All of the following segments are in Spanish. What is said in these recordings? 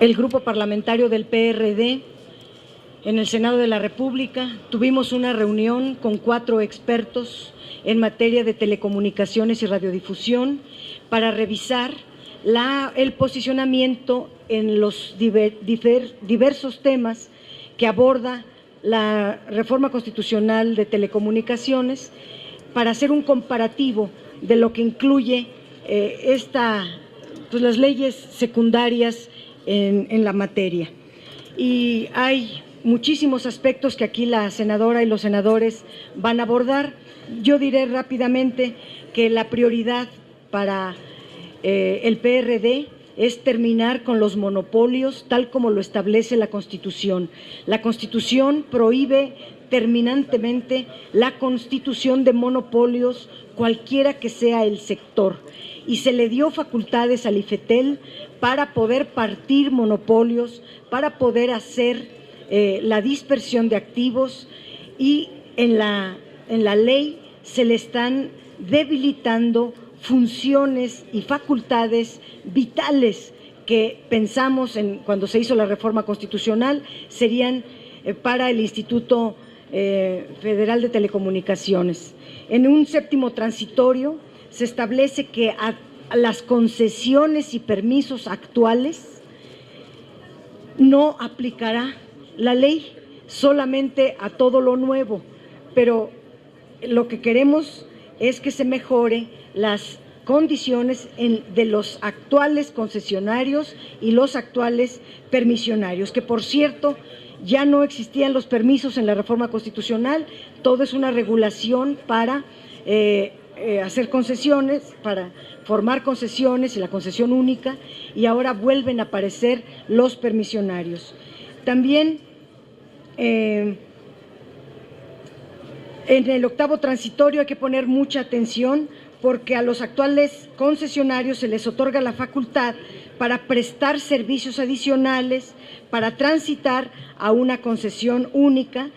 El grupo parlamentario del PRD en el Senado de la República tuvimos una reunión con 4 expertos en materia de telecomunicaciones y radiodifusión para revisar el posicionamiento en los diversos temas que aborda la reforma constitucional de telecomunicaciones, para hacer un comparativo de lo que incluye las leyes secundarias en la materia. Y hay muchísimos aspectos que aquí la senadora y los senadores van a abordar. Yo diré rápidamente que la prioridad para el PRD es terminar con los monopolios tal como lo establece la Constitución. La Constitución prohíbe terminantemente la constitución de monopolios, cualquiera que sea el sector, y se le dio facultades al IFETEL para poder partir monopolios, para poder hacer la dispersión de activos, y en la ley se le están debilitando funciones y facultades vitales que pensamos cuando se hizo la reforma constitucional serían para el Instituto Federal de Telecomunicaciones. En un séptimo transitorio se establece que a las concesiones y permisos actuales no aplicará la ley, solamente a todo lo nuevo, pero lo que queremos es que se mejore las condiciones de los actuales concesionarios y los actuales permisionarios, que por cierto ya no existían los permisos en la reforma constitucional. Todo es una regulación para hacer concesiones, para formar concesiones y la concesión única, y ahora vuelven a aparecer los permisionarios. También en el octavo transitorio hay que poner mucha atención, porque a los actuales concesionarios se les otorga la facultad para prestar servicios adicionales, para transitar a una concesión única,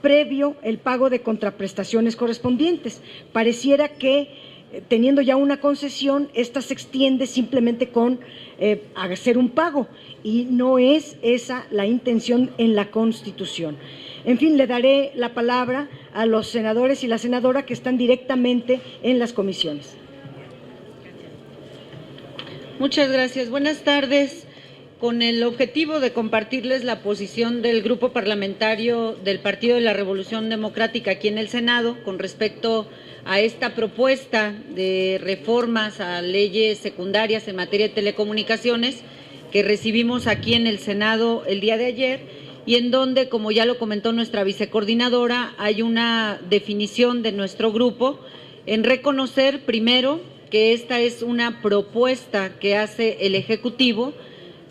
previo el pago de contraprestaciones correspondientes. Pareciera que teniendo ya una concesión, esta se extiende simplemente con hacer un pago, y no es esa la intención en la Constitución. En fin, le daré la palabra a los senadores y la senadora que están directamente en las comisiones. Muchas gracias. Buenas tardes. Con el objetivo de compartirles la posición del Grupo Parlamentario del Partido de la Revolución Democrática aquí en el Senado con respecto a esta propuesta de reformas a leyes secundarias en materia de telecomunicaciones que recibimos aquí en el Senado el día de ayer, y en donde, como ya lo comentó nuestra vicecoordinadora, hay una definición de nuestro grupo en reconocer primero que esta es una propuesta que hace el Ejecutivo,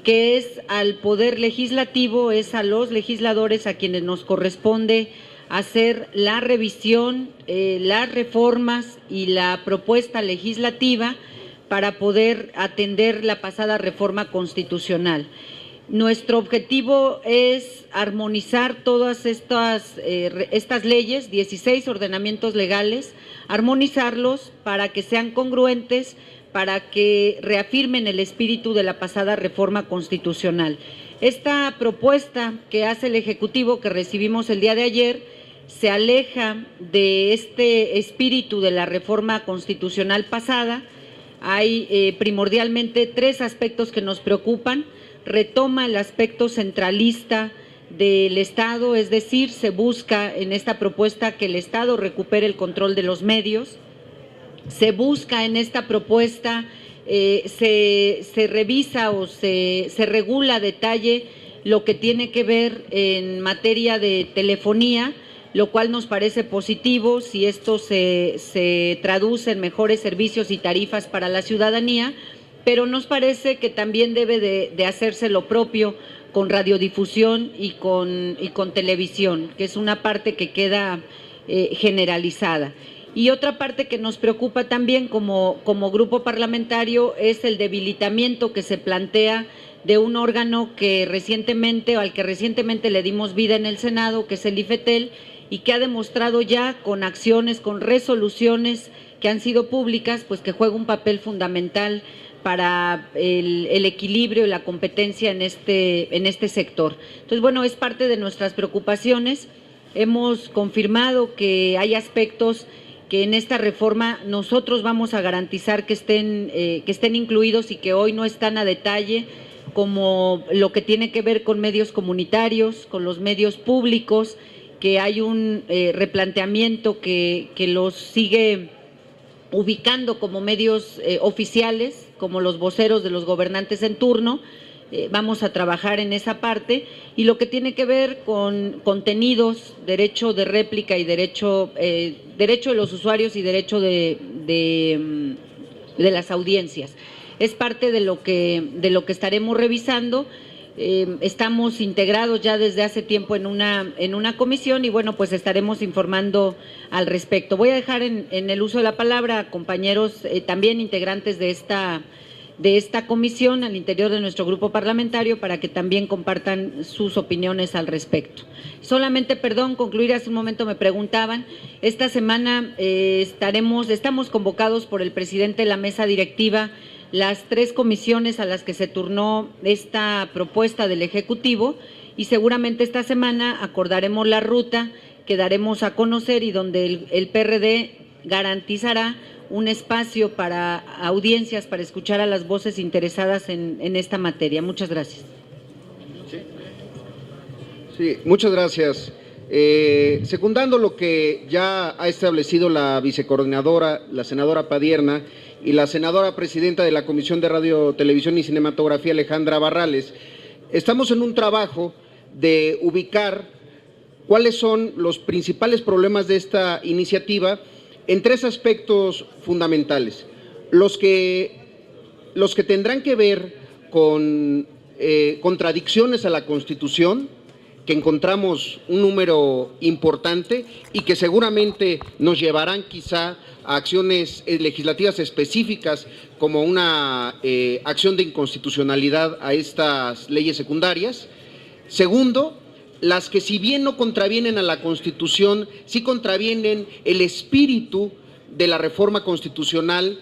que es al Poder Legislativo, es a los legisladores a quienes nos corresponde hacer la revisión, las reformas y la propuesta legislativa para poder atender la pasada reforma constitucional. Nuestro objetivo es armonizar todas estas leyes, 16 ordenamientos legales, armonizarlos para que sean congruentes, para que reafirmen el espíritu de la pasada reforma constitucional. Esta propuesta que hace el Ejecutivo, que recibimos el día de ayer, se aleja de este espíritu de la reforma constitucional pasada. Hay primordialmente 3 aspectos que nos preocupan. Retoma el aspecto centralista del Estado, es decir, se busca en esta propuesta que el Estado recupere el control de los medios. Se busca en esta propuesta, se revisa o se regula a detalle lo que tiene que ver en materia de telefonía, lo cual nos parece positivo si esto se traduce en mejores servicios y tarifas para la ciudadanía, pero nos parece que también debe de hacerse lo propio con radiodifusión y con televisión, que es una parte que queda generalizada. Y otra parte que nos preocupa también como grupo parlamentario es el debilitamiento que se plantea de un órgano que al que recientemente le dimos vida en el Senado, que es el IFETEL, y que ha demostrado ya con acciones, con resoluciones, que han sido públicas, pues que juega un papel fundamental para el equilibrio y la competencia en este sector. Entonces, bueno, es parte de nuestras preocupaciones. Hemos confirmado que hay aspectos que en esta reforma nosotros vamos a garantizar que estén incluidos y que hoy no están a detalle, como lo que tiene que ver con medios comunitarios, con los medios públicos, que hay un replanteamiento que los sigue ubicando como medios oficiales, como los voceros de los gobernantes en turno. Vamos a trabajar en esa parte, y lo que tiene que ver con contenidos, derecho de réplica y derecho de los usuarios y derecho de las audiencias. Es parte de lo que estaremos revisando. Estamos integrados ya desde hace tiempo en una comisión y bueno, pues estaremos informando al respecto. Voy a dejar en el uso de la palabra a compañeros también integrantes de esta comisión al interior de nuestro grupo parlamentario para que también compartan sus opiniones al respecto. Solamente, perdón, concluir, hace un momento me preguntaban, esta semana estamos convocados por el presidente de la mesa directiva, las 3 comisiones a las que se turnó esta propuesta del Ejecutivo, y seguramente esta semana acordaremos la ruta que daremos a conocer y donde el PRD garantizará un espacio para audiencias, para escuchar a las voces interesadas en esta materia. Muchas gracias. Sí, muchas gracias. Secundando lo que ya ha establecido la vicecoordinadora, la senadora Padierna, y la senadora presidenta de la Comisión de Radio, Televisión y Cinematografía, Alejandra Barrales, estamos en un trabajo de ubicar cuáles son los principales problemas de esta iniciativa en 3 aspectos fundamentales. Los que tendrán que ver con contradicciones a la Constitución, que encontramos un número importante y que seguramente nos llevarán quizá a acciones legislativas específicas como una acción de inconstitucionalidad a estas leyes secundarias. Segundo, las que si bien no contravienen a la Constitución, sí contravienen el espíritu de la reforma constitucional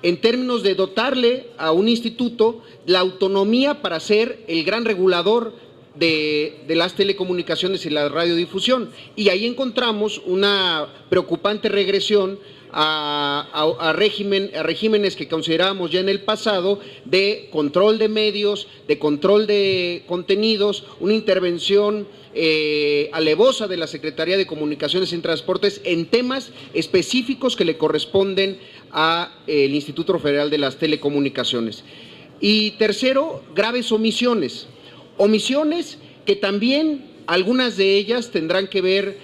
en términos de dotarle a un instituto la autonomía para ser el gran regulador de las telecomunicaciones y la radiodifusión. Y ahí encontramos una preocupante regresión a regímenes que considerábamos ya en el pasado de control de medios, de control de contenidos, una intervención alevosa de la Secretaría de Comunicaciones y Transportes en temas específicos que le corresponden al Instituto Federal de las Telecomunicaciones. Y tercero, graves omisiones que también algunas de ellas tendrán que ver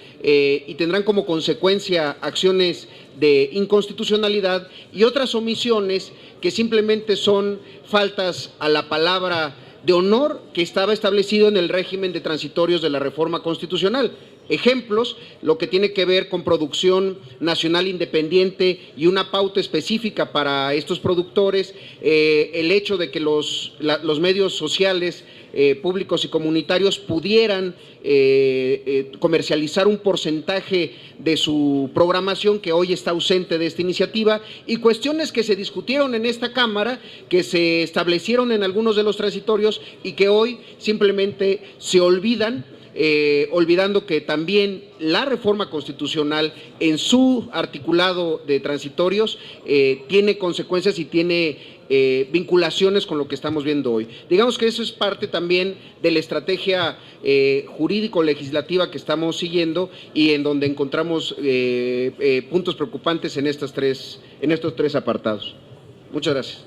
y tendrán como consecuencia acciones de inconstitucionalidad, y otras omisiones que simplemente son faltas a la palabra de honor que estaba establecido en el régimen de transitorios de la reforma constitucional. Ejemplos, lo que tiene que ver con producción nacional independiente y una pauta específica para estos productores, el hecho de que los medios sociales públicos y comunitarios pudieran comercializar un porcentaje de su programación que hoy está ausente de esta iniciativa, y cuestiones que se discutieron en esta Cámara, que se establecieron en algunos de los transitorios y que hoy simplemente se olvidan, olvidando que también la reforma constitucional en su articulado de transitorios tiene consecuencias y tiene vinculaciones con lo que estamos viendo hoy. Digamos que eso es parte también de la estrategia jurídico-legislativa que estamos siguiendo y en donde encontramos puntos preocupantes en estos 3 apartados. Muchas gracias.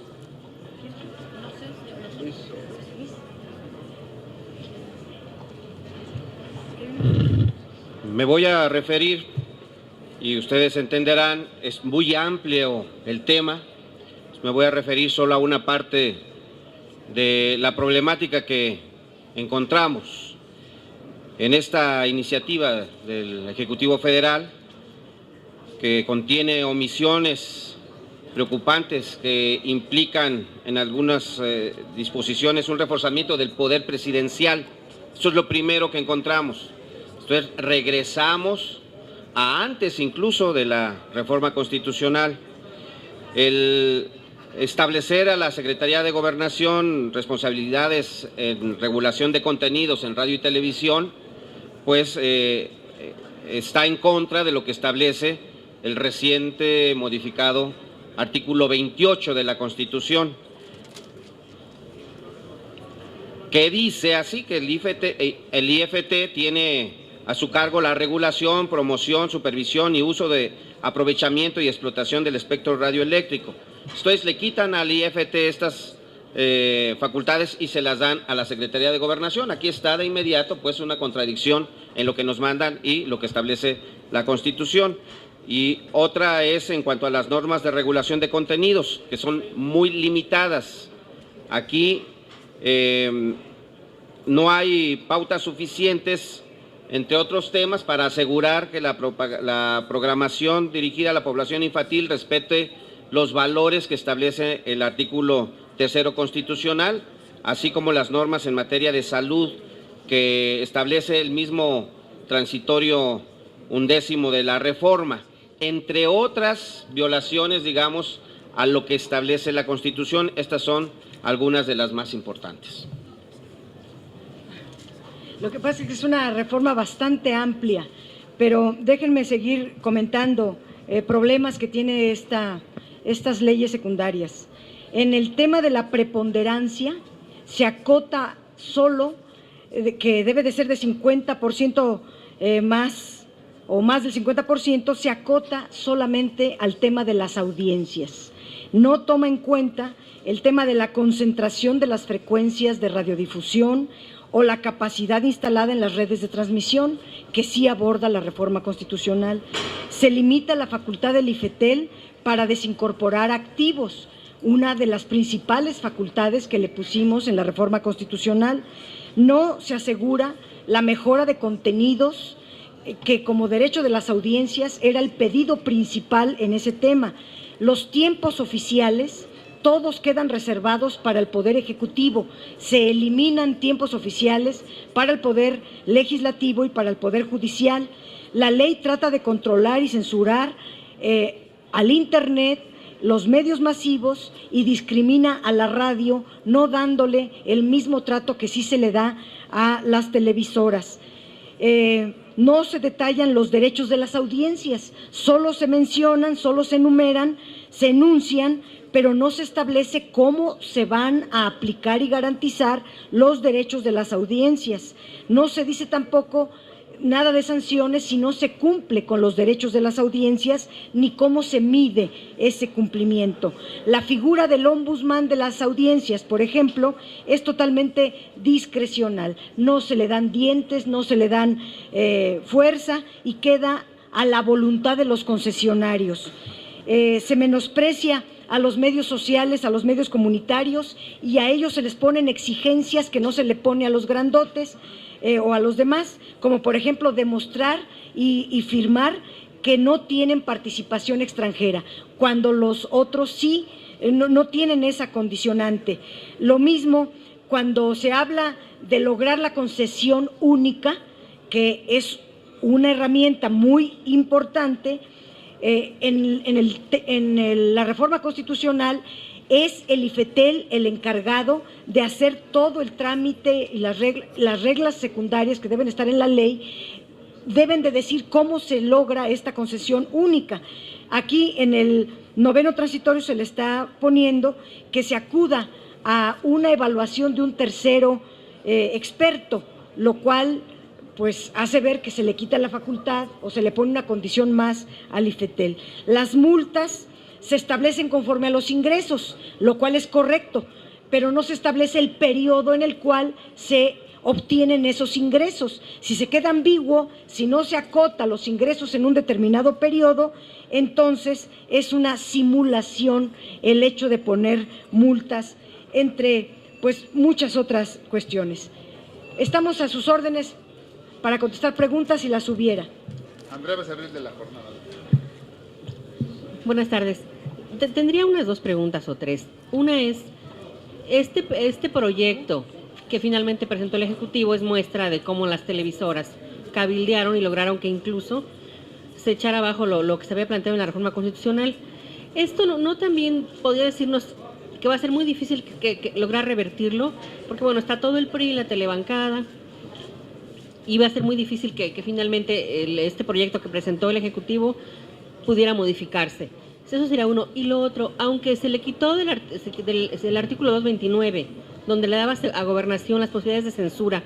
Me voy a referir, y ustedes entenderán, es muy amplio el tema. Me voy a referir solo a una parte de la problemática que encontramos en esta iniciativa del Ejecutivo Federal, que contiene omisiones preocupantes que implican en algunas disposiciones un reforzamiento del poder presidencial. Esto es lo primero que encontramos. Entonces regresamos a antes incluso de la reforma constitucional. El establecer a la Secretaría de Gobernación responsabilidades en regulación de contenidos en radio y televisión, pues está en contra de lo que establece el reciente modificado artículo 28 de la Constitución, que dice así que el IFT tiene a su cargo la regulación, promoción, supervisión y uso de aprovechamiento y explotación del espectro radioeléctrico. Entonces le quitan al IFT estas facultades y se las dan a la Secretaría de Gobernación. Aquí está de inmediato pues una contradicción en lo que nos mandan y lo que establece la Constitución. Y otra es en cuanto a las normas de regulación de contenidos, que son muy limitadas. Aquí no hay pautas suficientes, entre otros temas, para asegurar que la programación dirigida a la población infantil respete los valores que establece el artículo 3º constitucional, así como las normas en materia de salud que establece el mismo transitorio 11º de la reforma, entre otras violaciones, digamos, a lo que establece la Constitución. Estas son algunas de las más importantes. Lo que pasa es que es una reforma bastante amplia, pero déjenme seguir comentando problemas que tiene estas leyes secundarias. En el tema de la preponderancia, se acota solo que debe de ser de 50% más o más del 50%, se acota solamente al tema de las audiencias. No toma en cuenta el tema de la concentración de las frecuencias de radiodifusión o la capacidad instalada en las redes de transmisión, que sí aborda la reforma constitucional. Se limita la facultad del IFETEL para desincorporar activos, una de las principales facultades que le pusimos en la reforma constitucional. No se asegura la mejora de contenidos, que como derecho de las audiencias era el pedido principal en ese tema. Los tiempos oficiales todos quedan reservados para el Poder Ejecutivo, se eliminan tiempos oficiales para el Poder Legislativo y para el Poder Judicial. La ley trata de controlar y censurar al Internet, los medios masivos, y discrimina a la radio, no dándole el mismo trato que sí se le da a las televisoras. No se detallan los derechos de las audiencias, solo se mencionan, solo se enumeran, se enuncian, pero no se establece cómo se van a aplicar y garantizar los derechos de las audiencias. No se dice tampoco nada de sanciones si no se cumple con los derechos de las audiencias, ni cómo se mide ese cumplimiento. La figura del ombudsman de las audiencias, por ejemplo, es totalmente discrecional. No se le dan dientes, no se le dan fuerza y queda a la voluntad de los concesionarios. Se menosprecia a los medios sociales, a los medios comunitarios, y a ellos se les ponen exigencias que no se le pone a los grandotes o a los demás, como por ejemplo demostrar y firmar que no tienen participación extranjera, cuando los otros sí no tienen esa condicionante. Lo mismo cuando se habla de lograr la concesión única, que es una herramienta muy importante. La reforma constitucional es el IFETEL el encargado de hacer todo el trámite y las reglas secundarias que deben estar en la ley, deben de decir cómo se logra esta concesión única. Aquí en el 9º transitorio se le está poniendo que se acuda a una evaluación de un tercero experto, lo cual pues hace ver que se le quita la facultad o se le pone una condición más al IFETEL. Las multas se establecen conforme a los ingresos, lo cual es correcto, pero no se establece el periodo en el cual se obtienen esos ingresos. Si se queda ambiguo, si no se acota los ingresos en un determinado periodo, entonces es una simulación el hecho de poner multas, entre pues muchas otras cuestiones. Estamos a sus órdenes para contestar preguntas si las hubiera. Andrea Becerril, de La Jornada. Buenas tardes. Tendría unas 2 preguntas o 3. Una es, este proyecto que finalmente presentó el Ejecutivo es muestra de cómo las televisoras cabildearon y lograron que incluso se echara abajo lo que se había planteado en la reforma constitucional. Esto no también podría decirnos que va a ser muy difícil que lograr revertirlo, porque bueno, está todo el PRI, la telebancada, y va a ser muy difícil que finalmente este proyecto que presentó el Ejecutivo pudiera modificarse. Eso sería uno. Y lo otro, aunque se le quitó del artículo 229, donde le daba a Gobernación las posibilidades de censura,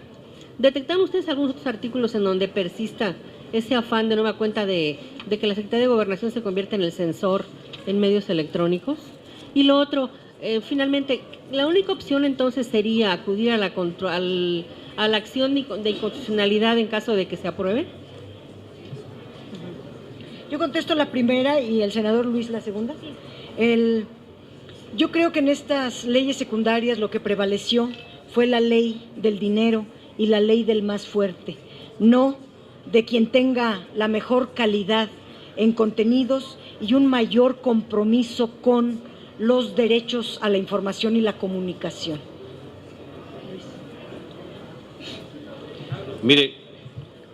¿detectaron ustedes algunos otros artículos en donde persista ese afán de nueva cuenta de que la Secretaría de Gobernación se convierta en el censor en medios electrónicos? Y lo otro, finalmente, la única opción entonces sería acudir a la acción de inconstitucionalidad en caso de que se apruebe. Yo contesto la primera y el senador Luis la segunda. Yo creo que en estas leyes secundarias lo que prevaleció fue la ley del dinero y la ley del más fuerte, no de quien tenga la mejor calidad en contenidos y un mayor compromiso con los derechos a la información y la comunicación. Mire,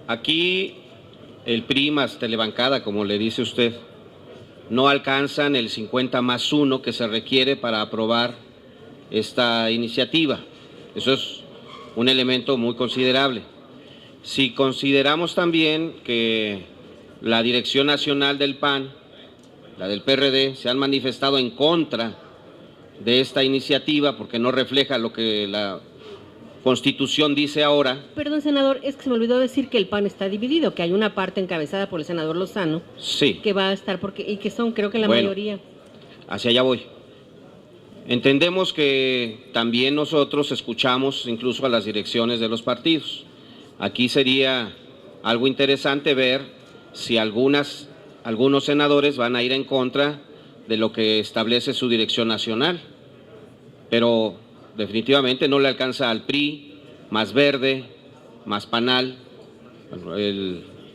aquí el PRI más telebancada, como le dice usted, no alcanzan el 50+1 que se requiere para aprobar esta iniciativa. Eso es un elemento muy considerable. Si consideramos también que la Dirección Nacional del PAN, la del PRD, se han manifestado en contra de esta iniciativa porque no refleja lo que la Constitución dice ahora. Perdón, senador, es que se me olvidó decir que el PAN está dividido, que hay una parte encabezada por el senador Lozano, sí, que va a estar, y que son creo que la bueno, mayoría. Hacia allá voy. Entendemos que también nosotros escuchamos incluso a las direcciones de los partidos. Aquí sería algo interesante ver si algunos senadores van a ir en contra de lo que establece su dirección nacional, pero definitivamente no le alcanza al PRI, más Verde, más PANAL,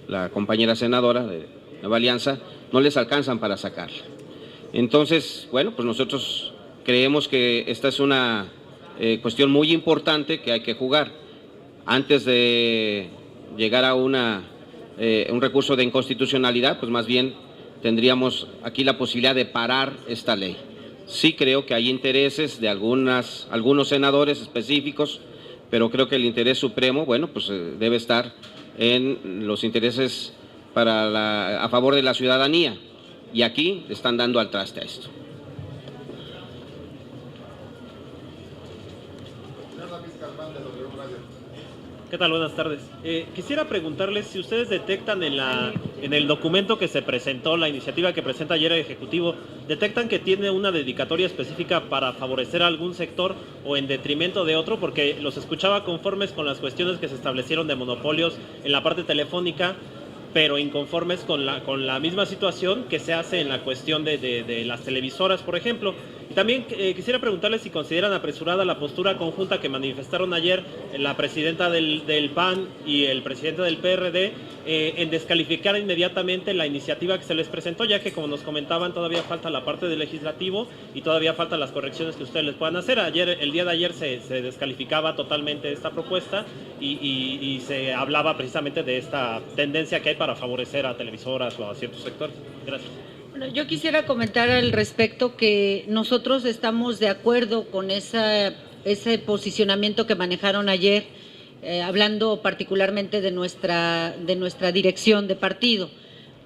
la compañera senadora de Nueva Alianza, no les alcanzan para sacarla. Entonces, bueno, pues nosotros creemos que esta es una cuestión muy importante que hay que jugar. Antes de llegar a un recurso de inconstitucionalidad, pues más bien tendríamos aquí la posibilidad de parar esta ley. Sí creo que hay intereses de algunos senadores específicos, pero creo que el interés supremo, bueno, pues debe estar en los intereses a favor de la ciudadanía. Y aquí le están dando al traste a esto. ¿Qué tal? Buenas tardes. Quisiera preguntarles si ustedes detectan en el documento que se presentó, la iniciativa que presenta ayer el Ejecutivo, ¿detectan que tiene una dedicatoria específica para favorecer a algún sector o en detrimento de otro? Porque los escuchaba conformes con las cuestiones que se establecieron de monopolios en la parte telefónica, pero inconformes con la misma situación que se hace en la cuestión de las televisoras, por ejemplo. Y también quisiera preguntarles si consideran apresurada la postura conjunta que manifestaron ayer la presidenta del PAN y el presidente del PRD en descalificar inmediatamente la iniciativa que se les presentó, ya que, como nos comentaban, todavía falta la parte del legislativo y todavía faltan las correcciones que ustedes les puedan hacer. El día de ayer se descalificaba totalmente esta propuesta y se hablaba precisamente de esta tendencia que hay para favorecer a televisoras o a ciertos sectores. Gracias. Bueno, yo quisiera comentar al respecto que nosotros estamos de acuerdo con ese posicionamiento que manejaron ayer, hablando particularmente de nuestra dirección de partido,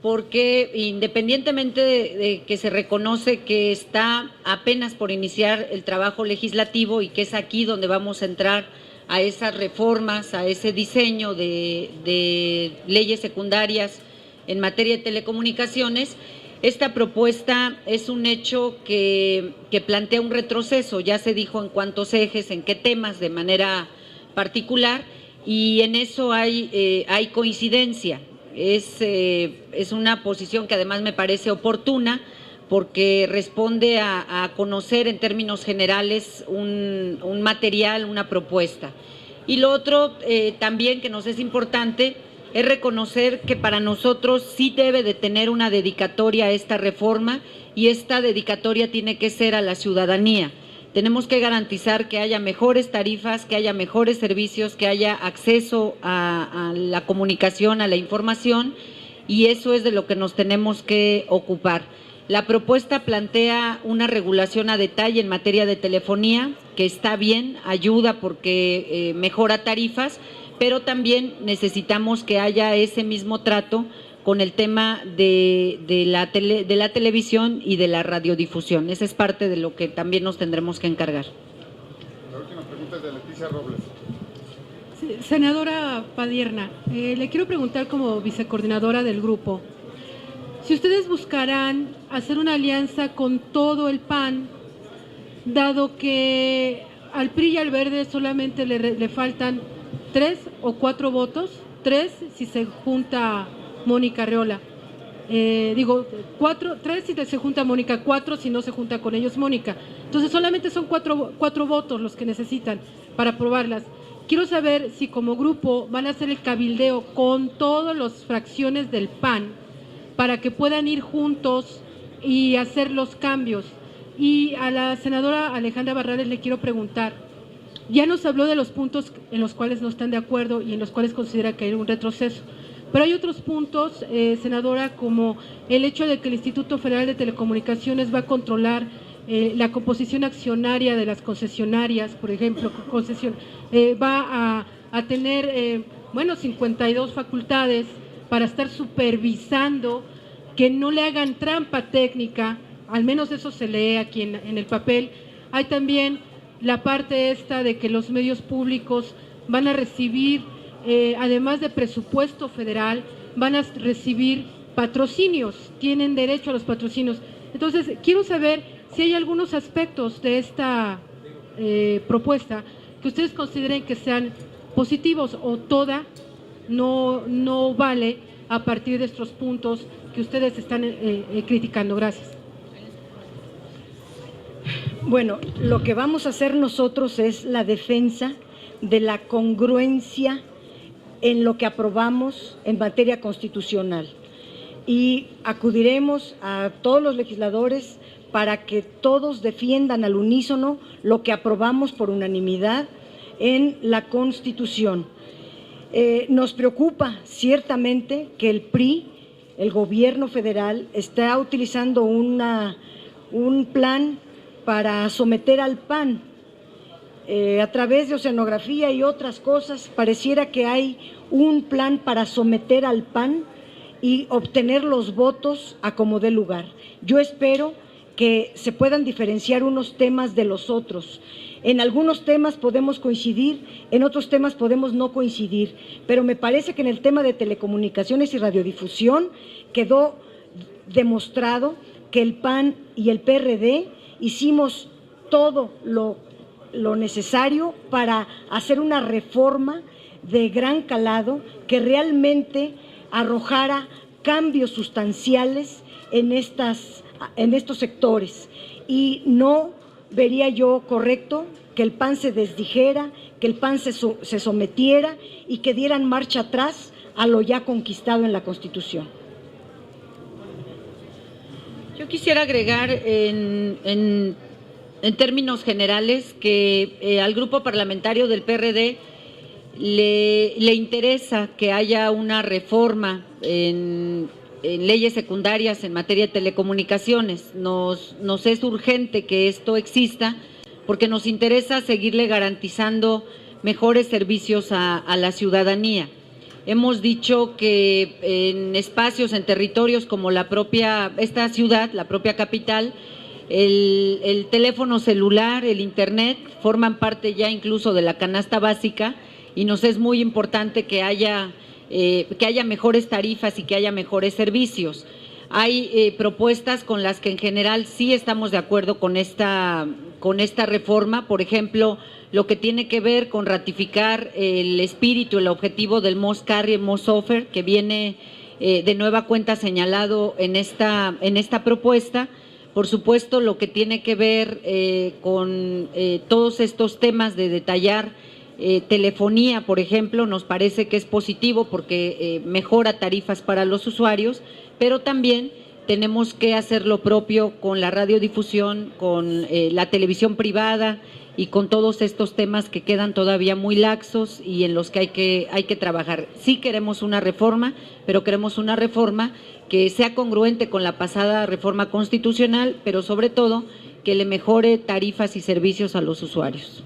porque independientemente de que se reconoce que está apenas por iniciar el trabajo legislativo y que es aquí donde vamos a entrar a esas reformas, a ese diseño de leyes secundarias en materia de telecomunicaciones, esta propuesta es un hecho que plantea un retroceso. Ya se dijo en cuántos ejes, en qué temas de manera particular, y en eso hay coincidencia. Es una posición que además me parece oportuna porque responde a conocer en términos generales un material, una propuesta. Y lo otro también que nos es importante es reconocer que para nosotros sí debe de tener una dedicatoria a esta reforma, y esta dedicatoria tiene que ser a la ciudadanía. Tenemos que garantizar que haya mejores tarifas, que haya mejores servicios, que haya acceso a la comunicación, a la información, y eso es de lo que nos tenemos que ocupar. La propuesta plantea una regulación a detalle en materia de telefonía, que está bien, ayuda porque mejora tarifas, pero también necesitamos que haya ese mismo trato con el tema de la televisión y de la radiodifusión. Esa es parte de lo que también nos tendremos que encargar. La última pregunta es de Leticia Robles. Sí, senadora Padierna, le quiero preguntar como vicecoordinadora del grupo, si ustedes buscarán hacer una alianza con todo el PAN, dado que al PRI y al Verde solamente le faltan 3 o 4 votos, 3 si se junta Mónica Arreola, 3 si se junta Mónica, 4 si no se junta con ellos Mónica, entonces solamente son 4 votos los que necesitan para aprobarlas. Quiero saber si como grupo van a hacer el cabildeo con todas las fracciones del PAN para que puedan ir juntos y hacer los cambios. Y a la senadora Alejandra Barrales le quiero preguntar, ya nos habló de los puntos en los cuales no están de acuerdo y en los cuales considera que hay un retroceso, pero hay otros puntos, senadora, como el hecho de que el Instituto Federal de Telecomunicaciones va a controlar la composición accionaria de las concesionarias, por ejemplo, va a tener 52 facultades para estar supervisando que no le hagan trampa técnica, al menos eso se lee aquí en el papel. Hay también la parte esta de que los medios públicos van a recibir, además de presupuesto federal, van a recibir patrocinios, tienen derecho a los patrocinios. Entonces, quiero saber si hay algunos aspectos de esta propuesta que ustedes consideren que sean positivos o toda no vale a partir de estos puntos que ustedes están criticando. Gracias. Bueno, lo que vamos a hacer nosotros es la defensa de la congruencia en lo que aprobamos en materia constitucional y acudiremos a todos los legisladores para que todos defiendan al unísono lo que aprobamos por unanimidad en la Constitución. Nos preocupa ciertamente que el PRI, el gobierno federal, está utilizando un plan para someter al PAN. A través de oceanografía y otras cosas, pareciera que hay un plan para someter al PAN y obtener los votos a como dé lugar. Yo espero que se puedan diferenciar unos temas de los otros. En algunos temas podemos coincidir, en otros temas podemos no coincidir, pero me parece que en el tema de telecomunicaciones y radiodifusión quedó demostrado que el PAN y el PRD hicimos todo lo necesario para hacer una reforma de gran calado que realmente arrojara cambios sustanciales en estos sectores, y no vería yo correcto que el PAN se desdijera, que el PAN se sometiera y que dieran marcha atrás a lo ya conquistado en la Constitución. Yo quisiera agregar en términos generales que al grupo parlamentario del PRD le interesa que haya una reforma en leyes secundarias en materia de telecomunicaciones. Nos es urgente que esto exista porque nos interesa seguirle garantizando mejores servicios a la ciudadanía. Hemos dicho que en espacios, en territorios como esta ciudad, la propia capital, el teléfono celular, el internet, forman parte ya incluso de la canasta básica, y nos es muy importante que haya mejores tarifas y que haya mejores servicios. Hay propuestas con las que en general sí estamos de acuerdo con esta reforma, por ejemplo, lo que tiene que ver con ratificar el espíritu, el objetivo del Most Carrier, Most Offer, que viene de nueva cuenta señalado en esta propuesta. Por supuesto, lo que tiene que ver con todos estos temas de detallar telefonía, por ejemplo, nos parece que es positivo porque mejora tarifas para los usuarios, pero también tenemos que hacer lo propio con la radiodifusión, con la televisión privada y con todos estos temas que quedan todavía muy laxos y en los que hay que trabajar. Sí queremos una reforma, pero queremos una reforma que sea congruente con la pasada reforma constitucional, pero sobre todo que le mejore tarifas y servicios a los usuarios.